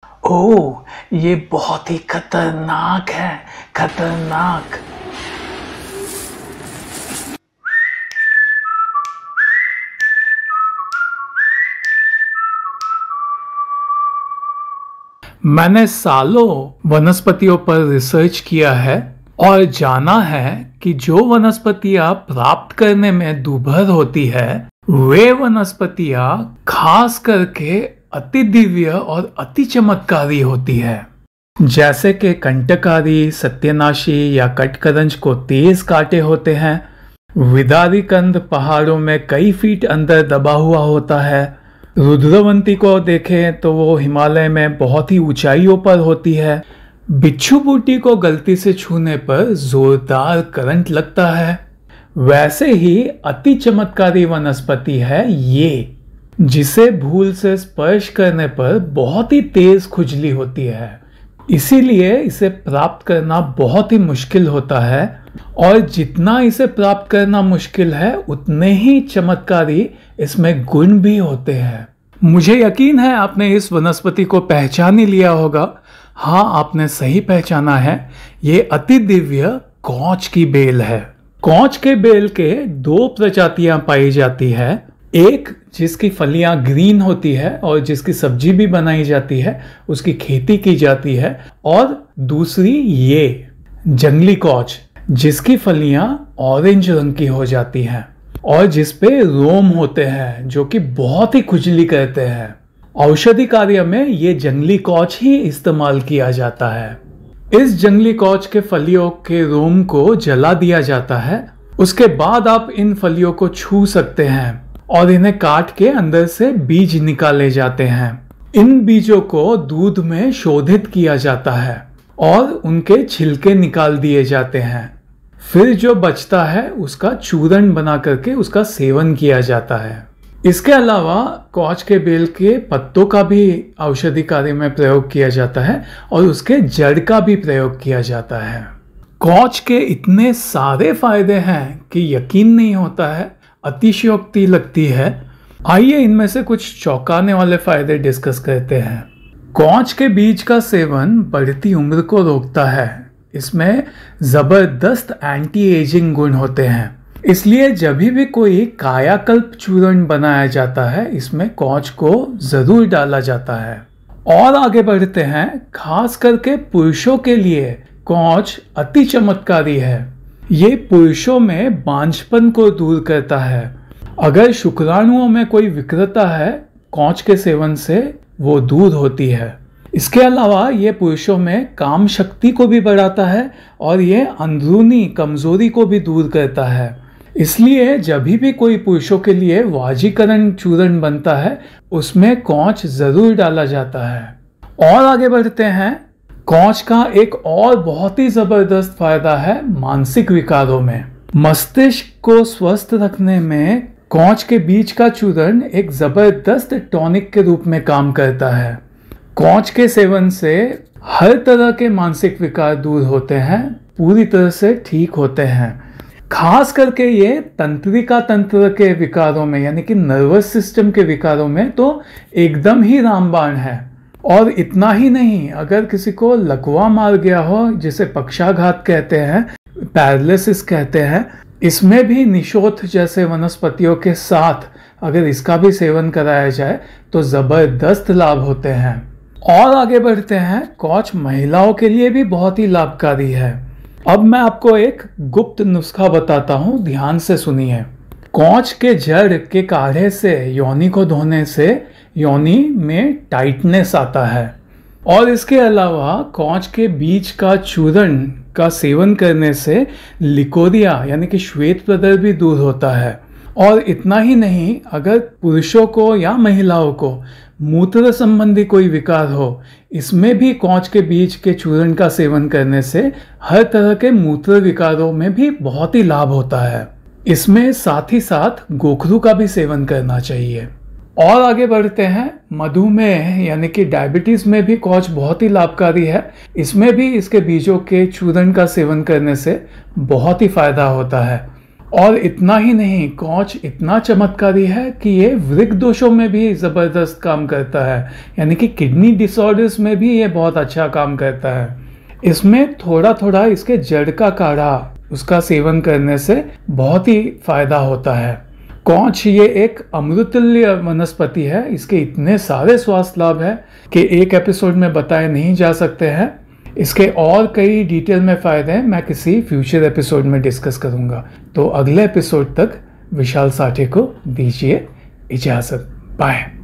ओह! ये बहुत ही खतरनाक है, खतरनाक। मैंने सालों वनस्पतियों पर रिसर्च किया है और जाना है कि जो वनस्पतियां प्राप्त करने में दुर्लभ होती है, वे वनस्पतियां खास करके अति दिव्य और अति चमत्कारी होती है। जैसे कि कंटकारी, सत्यनाशी या कटकरंज को तेज कांटे होते हैं, विदारी कंद पहाड़ों में कई फीट अंदर दबा हुआ होता है, रुद्रवंती को देखें तो वो हिमालय में बहुत ही ऊंचाइयों पर होती है, बिच्छू बूटी को गलती से छूने पर जोरदार करंट लगता है, वैसे ही अति चमत्कारी वनस्पति है ये, जिसे भूल से स्पर्श करने पर बहुत ही तेज खुजली होती है। इसीलिए इसे प्राप्त करना बहुत ही मुश्किल होता है और जितना इसे प्राप्त करना मुश्किल है उतने ही चमत्कारी इसमें गुण भी होते हैं। मुझे यकीन है आपने इस वनस्पति को पहचान ही लिया होगा। हाँ, आपने सही पहचाना है, ये अति दिव्य कौच की बेल है। कौच के बेल के दो प्रजातियां पाई जाती है, एक जिसकी फलियां ग्रीन होती है और जिसकी सब्जी भी बनाई जाती है, उसकी खेती की जाती है, और दूसरी ये जंगली कौच जिसकी फलियां ऑरेंज रंग की हो जाती हैं और जिस पे रोम होते हैं जो कि बहुत ही खुजली करते हैं। औषधि कार्य में ये जंगली कौच ही इस्तेमाल किया जाता है। इस जंगली कौच के फलियों के रोम को जला दिया जाता है। उसके बाद आप इन फलियों को छू सकते हैं और इन्हें काट के अंदर से बीज निकाले जाते हैं। इन बीजों को दूध में शोधित किया जाता है और उनके छिलके निकाल दिए जाते हैं। फिर जो बचता है उसका चूर्ण बना करके उसका सेवन किया जाता है। इसके अलावा कौच के बेल के पत्तों का भी औषधि कार्य में प्रयोग किया जाता है और उसके जड़ का भी प्रयोग किया जाता है। कौच के इतने सारे फायदे हैं कि यकीन नहीं होता है, अतिशयोक्ति लगती है। आइए इनमें से कुछ चौंकाने वाले फायदे डिस्कस करते हैं। कौच के बीज का सेवन बढ़ती उम्र को रोकता है। इसमें जबरदस्त एंटी एजिंग गुण होते हैं, इसलिए जब भी कोई कायाकल्प चूर्ण बनाया जाता है इसमें कौच को जरूर डाला जाता है। और आगे बढ़ते हैं, खास करके पुरुषों के लिए कौच अति चमत्कारी है। ये पुरुषों में बांझपन को दूर करता है। अगर शुक्राणुओं में कोई विकृतता है, कौच के सेवन से वो दूर होती है। इसके अलावा ये पुरुषों में काम शक्ति को भी बढ़ाता है और ये अंदरूनी कमजोरी को भी दूर करता है। इसलिए जब भी कोई पुरुषों के लिए वाजीकरण चूर्ण बनता है उसमें कौच जरूर डाला जाता है। और आगे बढ़ते हैं, कौच का एक और बहुत ही जबरदस्त फायदा है मानसिक विकारों में। मस्तिष्क को स्वस्थ रखने में कौच के बीज का चूर्ण एक जबरदस्त टॉनिक के रूप में काम करता है। कौच के सेवन से हर तरह के मानसिक विकार दूर होते हैं, पूरी तरह से ठीक होते हैं। खास करके ये तंत्रिका तंत्र के विकारों में यानी कि नर्वस सिस्टम के विकारों में तो एकदम ही रामबाण है। और इतना ही नहीं, अगर किसी को लकवा मार गया हो, जिसे पक्षाघात कहते हैं, पैरालिसिस कहते हैं, इसमें भी निशोथ जैसे वनस्पतियों के साथ अगर इसका भी सेवन कराया जाए तो जबरदस्त लाभ होते हैं। और आगे बढ़ते हैं, कौच महिलाओं के लिए भी बहुत ही लाभकारी है। अब मैं आपको एक गुप्त नुस्खा बताता हूँ, ध्यान से सुनिए। कौच के जड़ के काढ़े से योनि को धोने से योनि में टाइटनेस आता है। और इसके अलावा कौच के बीज का चूर्ण का सेवन करने से लिकोरिया यानी कि श्वेत प्रदर भी दूर होता है। और इतना ही नहीं, अगर पुरुषों को या महिलाओं को मूत्र संबंधी कोई विकार हो, इसमें भी कौच के बीज के चूर्ण का सेवन करने से हर तरह के मूत्र विकारों में भी बहुत ही लाभ होता है। इसमें साथ ही साथ गोखरू का भी सेवन करना चाहिए। और आगे बढ़ते हैं, मधुमेह यानी कि डायबिटीज में भी कौच बहुत ही लाभकारी है। इसमें भी इसके बीजों के चूर्ण का सेवन करने से बहुत ही फायदा होता है। और इतना ही नहीं, कॉच इतना चमत्कारी है कि ये वृक्क दोषों में भी ज़बरदस्त काम करता है, यानी कि किडनी डिसऑर्डर्स में भी ये बहुत अच्छा काम करता है। इसमें थोड़ा थोड़ा इसके जड़ का काढ़ा उसका सेवन करने से बहुत ही फायदा होता है। कॉच ये एक अमृतुल्य वनस्पति है, इसके इतने सारे स्वास्थ्य लाभ है कि एक एपिसोड में बताए नहीं जा सकते हैं। इसके और कई डिटेल में फायदे हैं, मैं किसी फ्यूचर एपिसोड में डिस्कस करूंगा। तो अगले एपिसोड तक विशाल साठे को दीजिए इजाजत। बाय।